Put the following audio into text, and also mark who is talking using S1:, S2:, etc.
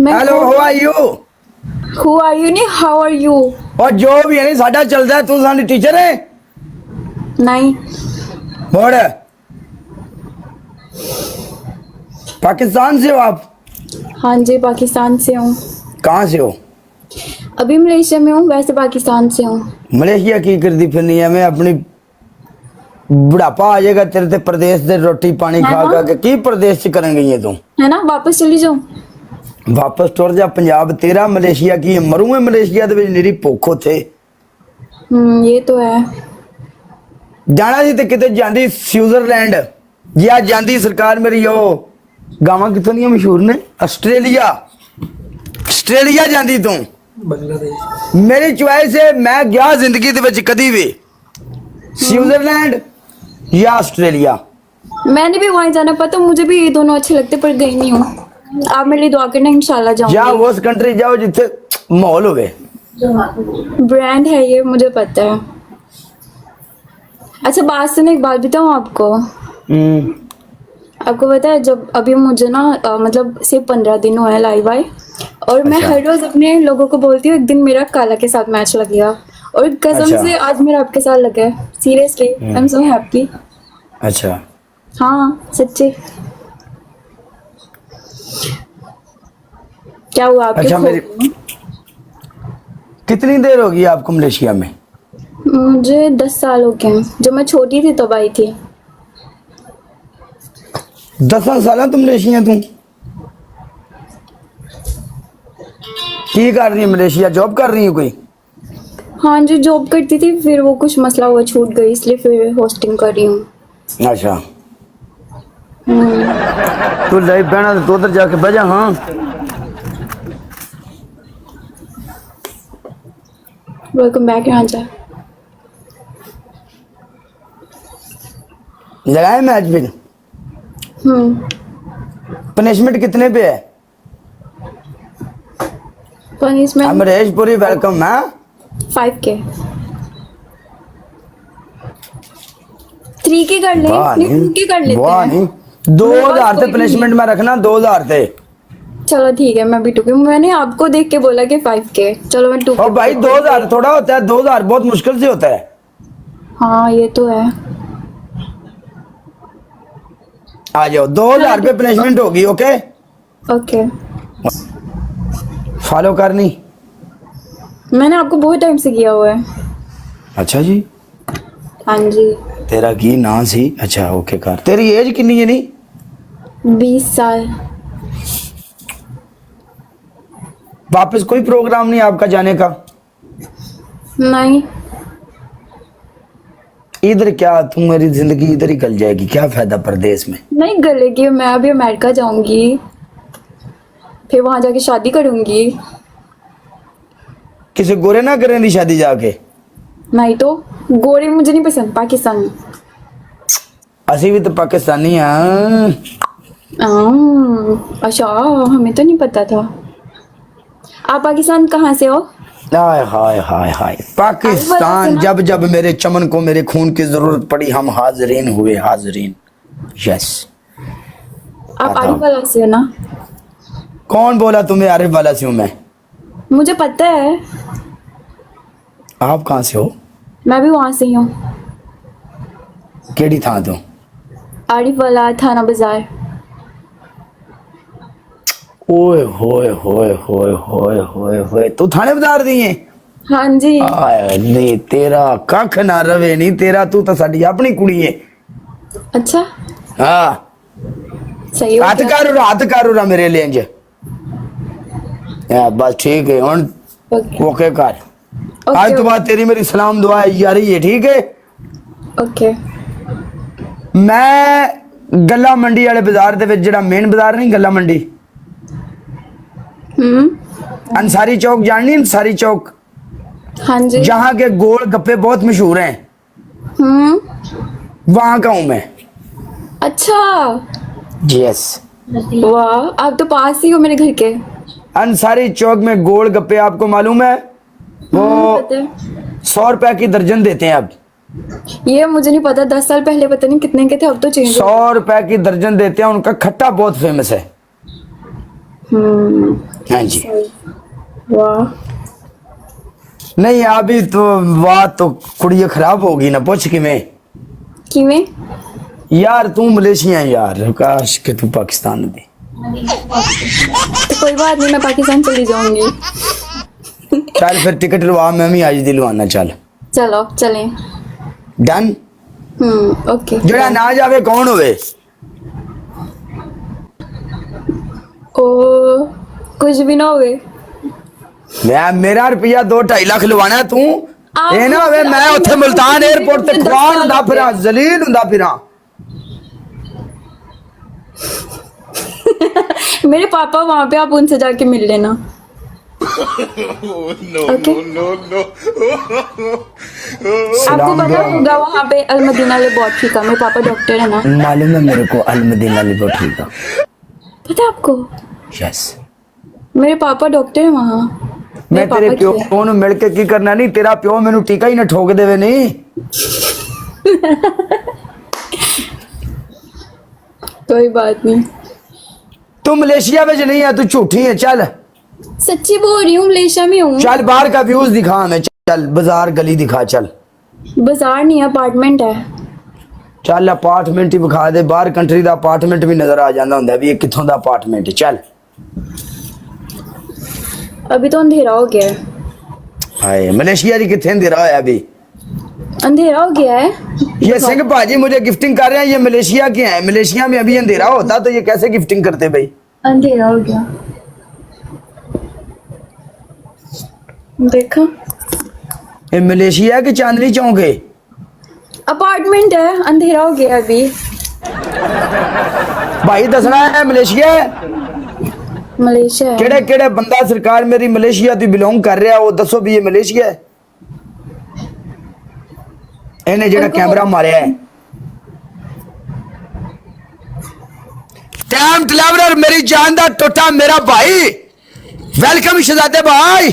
S1: Hello how are you
S2: Who are you नहीं how are you?
S1: और जो भी है नहीं साडा चलदा है तू साडी टीचर है
S2: नहीं
S1: बोल पाकिस्तान से हो आप
S2: हाँ जी पाकिस्तान से हूँ
S1: कहाँ से हो
S2: अभी मलेशिया में हूँ वैसे पाकिस्तान से हूँ
S1: मलेशिया की करती फिरनी है मैं अपनी बुढ़ापा आ जाएगा तेरे ते प्रदेश दे रोटी पानी
S2: है
S1: खा
S2: ना?
S1: खा के की प्रदेश च करेंगे ये तू
S2: है ना वापस चली जाओ
S1: वापस टुर जा पंजाब तेरा मलेशिया की मरू में मलेशिया दे विच निरी भुख उथे
S2: ये तो है
S1: जाना सी ते किते जांदी स्विट्जरलैंड या जांदी सरकार मेरी ओ गावां कित्थों दियां मशहूर ने ऑस्ट्रेलिया ऑस्ट्रेलिया जांदी तू
S3: बांग्लादेश
S1: मेरी चॉइस है मैं गया जिंदगी दे विच कदी भी स्विट्जरलैंड या ऑस्ट्रेलिया
S2: मैंने भी वहाँ जाना पता मुझे भी ये दोनों अच्छे लगते पर गई नहीं हूँ आप मेरे लिए दुआ करना इंशाल्लाह
S1: या
S2: जाऊंगी
S1: उस कंट्री जाओ जिथे माहौल होवे
S2: ब्रांड है ये मुझे पता है अच्छा बात सुनो एक बात बताऊँ आपको आपको पता है जब अभी मुझे ना मतलब सिर्फ 15 दिन हुए हैं लाइव आए और मैं
S1: अच्छा।
S2: हर रोज अपने लोगों को बोलती हूँ एक दिन मेरा काला के साथ मैच लग गया और कसम
S1: अच्छा।
S2: से आज मेरा आपके साथ लगा है seriously I am so happy
S1: अच्छा
S2: हाँ सच्ची क्या हुआ आपके
S1: अच्छा,
S2: खो
S1: मेरी-
S2: गए?
S1: कितनी देर होगी आपको मलेशिया में
S2: मुझे 10 साल हो गए हैं जब मैं छोटी थी तब आई थी
S1: 10 साल तुम मलेशिया तू की कर रही है मलेशिया जॉब कर रही है कोई
S2: हाँ जी जॉब करती थी फिर वो कुछ मसला हुआ छूट गई इसलिए फिर होस्टिंग कर रही हूँ
S1: अच्छा तू लाइव बहना तो उधर जाके बजा हाँ
S2: वेलकम बैक यहाँ जा
S1: लगाए मैच फिर पनिशमेंट कितने पे है
S2: पनिशमेंट
S1: अमरेश पुरी वेलकम है
S2: 5K 3 की कर ले
S1: वाह
S2: नहीं 2 की कर लेते
S1: वाह
S2: हैं
S1: नहीं 2000 थे पनिशमेंट में रखना 2000 थे
S2: चलो ठीक है मैं भी 2 की मैंने आपको देख के बोला कि 5K चलो मैं 2
S1: और भाई 2000 थोड़ा होता है 2000 बहुत मुश्किल से होता है
S2: हाँ ये तो है
S1: आ जाओ 2000 पे पनिशमेंट होगी ओके
S2: ओके
S1: फॉलो करनी
S2: मैंने आपको बहुत टाइम से किया हुआ है
S1: अच्छा जी
S2: हाँ जी
S1: तेरा की ना सी अच्छा ओके कर तेरी एज कितनी है नहीं
S2: 20 साल
S1: वापस कोई प्रोग्राम नहीं आपका जाने का
S2: नहीं
S1: इधर क्या तुम मेरी जिंदगी इधर ही गल जाएगी क्या फायदा प्रदेश में
S2: नहीं गलेगी मैं अभी अमेरिका जाऊंगी फिर वहां जाके शादी करूंगी
S1: किसी गोरे ना करें दी शादी जाके
S2: नहीं तो गोरे मुझे नहीं पसंद पाकिस्तानी
S1: असी भी तो पाकिस्तानी हाँ
S2: अच्छा हमें तो नहीं पता था आप पाकिस्तान कहाँ से हो
S1: हाय हाय हाय हाय पाकिस्तान जब जब मेरे चमन को मेरे खून की जरूरत पड़ी हम हाजरीन हुए हाजरीन यस
S2: आप आरिफ वाला से हो ना
S1: कौन बोला तुम्हें आरिफ वाला से हूँ मैं
S2: मुझे पता है
S1: आप कहाँ से हो
S2: मैं भी वहां से ही हूँ
S1: केड़ी था तू
S2: आरिफ वाला थाना बाजार
S1: ओए होए होए होए होए होए होए तू थाने बता दी है
S2: हाँ जी
S1: आए नहीं तेरा कख ना रवे नहीं तेरा तू तो साडी अपनी कुड़ी है
S2: अच्छा
S1: हाँ
S2: सही हो
S1: हाथ कर उरा मेरे लिए इंज बस ठीक है हुन ओके कर आज तो बाद तेरी मेरी सलाम दुआ यारी है ठीक है
S2: ओके
S1: मैं गल्ला मंडी वाले बाजार दे विच जेड़ा मेन बाजार नहीं गल्ला मंडी अंसारी चौक जाननी अंसारी चौक
S2: हाँ जी
S1: जहाँ के गोल गप्पे बहुत मशहूर हैं वहां का हूं मैं
S2: अच्छा
S1: यस
S2: वाह आप तो पास ही हो मेरे घर के
S1: अंसारी चौक में गोल गप्पे आपको मालूम है वो
S2: पता है
S1: 100 रुपए की दर्जन देते हैं अब
S2: ये मुझे नहीं पता 10 साल पहले पता नहीं कितने के थे अब तो चेंज
S1: 100 रुपए की दर्जन देते हैं उनका खट्टा बहुत फेमस है हाँ जी।
S2: वाह।
S1: नहीं अभी तो बात तो कुड़िया खराब होगी ना, पूछ कि मैं
S2: किवें?
S1: यार तू मलेशिया है यार, काश कि तू पाकिस्तान दी।
S2: तो कोई बात नहीं, मैं पाकिस्तान चली जाऊंगी।
S1: चल फिर टिकट लवा, मैं भी आज दिलवाना। चल
S2: चलो चलें।
S1: डन।
S2: ओके।
S1: जड़ा ना जावे कौन होवे?
S2: ओ कुछ भी ना होवे।
S1: मैं मेरा रुपया 2-2.5 लाख लवाना तू
S2: आप
S1: ये ना होवे मैं उत्थे मुल्तान एयरपोर्ट ते
S2: 10
S1: खुआन
S2: साल
S1: हुंदा
S2: हो
S1: फिरा,
S2: गए।
S1: जलील हुंदा फिरा।
S2: मेरे पापा वहां पे, आप उनसे जाके मिल लेना। ओके। आपको
S1: सलाम
S2: पता
S1: दुआ।
S2: होगा वहां पे अलमदीना लेबोरेटरी का, मेरे पापा डॉक्टर है ना।
S1: मालूम है मेरे को अलमदीना लेबोरेटरी का।
S2: पता है आपको?
S1: यस।
S2: मेरे पापा डॉक्टर है वहाँ।
S1: मैं तेरे प्यो नु मिल के की करना? नहीं तेरा प्यो मैनू टीका ही ना ठोक देवे। नहीं
S2: कोई बात नहीं।
S1: तू मलेशिया में नहीं है, तू झूठी है। चल
S2: सच्ची बोल रही हूँ, मलेशिया में हूँ।
S1: चल बाहर का व्यूज दिखा हमें। चल बाजार गली दिखा। चल
S2: बाजार नहीं, अपार्टमेंट है।
S1: चल अपार्टमेंट ही विखा दे। बाहर कंट्री दा अपार्टमेंट भी नजर आ जाता हुंदा भी ये कित्थों दा अपार्टमेंट है। चल
S2: अभी तो अंधेरा हो गया है।
S1: हाय मलेशिया जी कितने अंधेरा होया अभी?
S2: अंधेरा हो गया है।
S1: ये सिंह भाजी मुझे गिफ्टिंग कर रहे हैं, ये मलेशिया के हैं। मलेशिया में अभी अंधेरा होता तो ये कैसे गिफ्टिंग करते भाई?
S2: अंधेरा हो गया, देखा।
S1: ये मलेशिया के चांदनी चौक है।
S2: अपार्टमेंट है, अंधेरा हो गया अभी।
S1: भाई दसना है मलेशिया है।
S2: मलेशिया है।
S1: केड़े केड़े बंदा सरकार मेरी मलेशिया तो बिलोंग कर रहा है, वो दसो भी ये मलेशिया है। इन्हें जेड़ा कैमरा मारिया है। टाइम ट्रैवलर मेरी जान दा टोटा मेरा भाई, वेलकम शहजादे भाई।